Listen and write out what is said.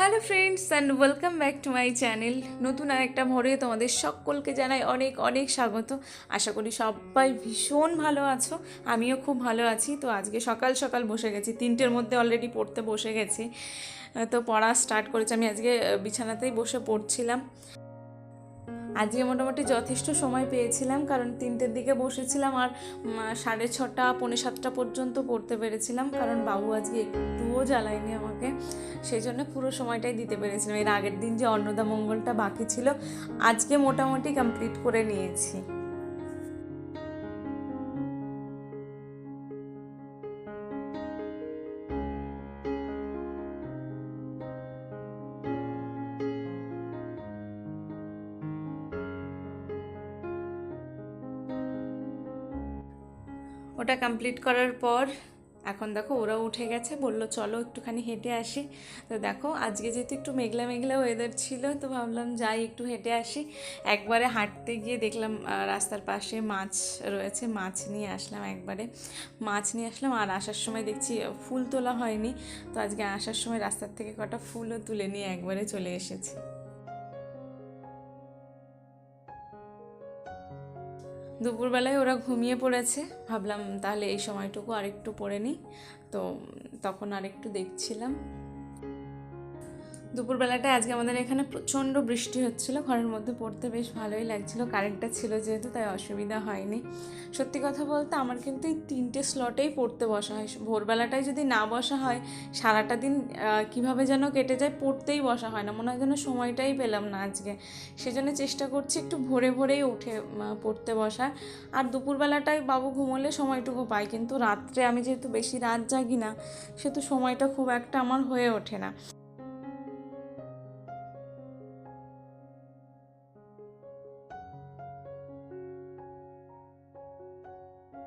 Hello friends and welcome back to my channel. নতুন আর একটা ভোরে তোমাদের সকলকে জানাই অনেক অনেক স্বাগত। আশা করি সবাই ভীষণ ভালো আছো, আমিও খুব ভালো আছি। তো আজকে সকাল সকাল বসে গেছি, 3টের মধ্যে অলরেডি পড়তে বসে গেছি। তো পড়া স্টার্ট করেছি, আমি আজকে বিছানাতেই বসে পড়ছিলাম। আজকে মোটামুটি যথেষ্ট সময় পেয়েছিলাম, কারণ 3টের দিকে বসেছিলাম আর 6:30 পৌনে 7টা পর্যন্ত পড়তে পেরেছিলাম, কারণ বাবু আজকে একটুও জ্বালায়নি আমাকে, সেই জন্য পুরো সময়টাই দিতে পেরেছিলাম। এর আগের দিন যে অন্নদা মঙ্গলটা বাকি ছিল, আজকে মোটামুটি কমপ্লিট করে নিয়েছি। ওটা কমপ্লিট করার পর এখন দেখো ওরাও উঠে গেছে, বললো চলো একটুখানি হেঁটে আসি। তো দেখো আজকে যেহেতু একটু মেঘলা মেঘলা ওয়েদার ছিল, তো ভাবলাম যাই একটু হেঁটে আসি। একবারে হাঁটতে গিয়ে দেখলাম রাস্তার পাশে মাছ রয়েছে, মাছ নিয়ে আসলাম। আর আসার সময় দেখছি ফুল তোলা হয়নি, তো আজকে আসার সময় রাস্তার থেকে কটা ফুলও তুলে নিয়ে একবারে চলে এসেছি। দুপুরবেলায় ওরা ঘুমিয়ে পড়েছে, ভাবলাম তাহলে এই সময়টুকু আরেকটু পড়ে নিই, তো তখন আরেকটু দেখছিলাম। দুপুরবেলাটায় আজকে আমাদের এখানে প্রচণ্ড বৃষ্টি হচ্ছিল, ঘরের মধ্যে পড়তে বেশ ভালোই লাগছিল, কারেন্টটা ছিল যেহেতু তাই অসুবিধা হয়নি। সত্যি কথা বলতে আমার কিন্তু এই 3টে স্লটেই পড়তে বসা হয়। ভোরবেলাটায় যদি না বসা হয়, সারাটা দিন কীভাবে যেন কেটে যায়, পড়তেই বসা হয় না, মনে হয় যেন সময়টাই পেলাম না আজকে। সেজন্য চেষ্টা করছি একটু ভোরে ভোরেই উঠে পড়তে বসার। আর দুপুরবেলাটায় বাবু ঘুমোলে সময়টুকু পাই, কিন্তু রাত্রে আমি যেহেতু বেশি রাত জাগি না, সেহেতু সময়টা খুব একটা আমার হয়ে ওঠে না।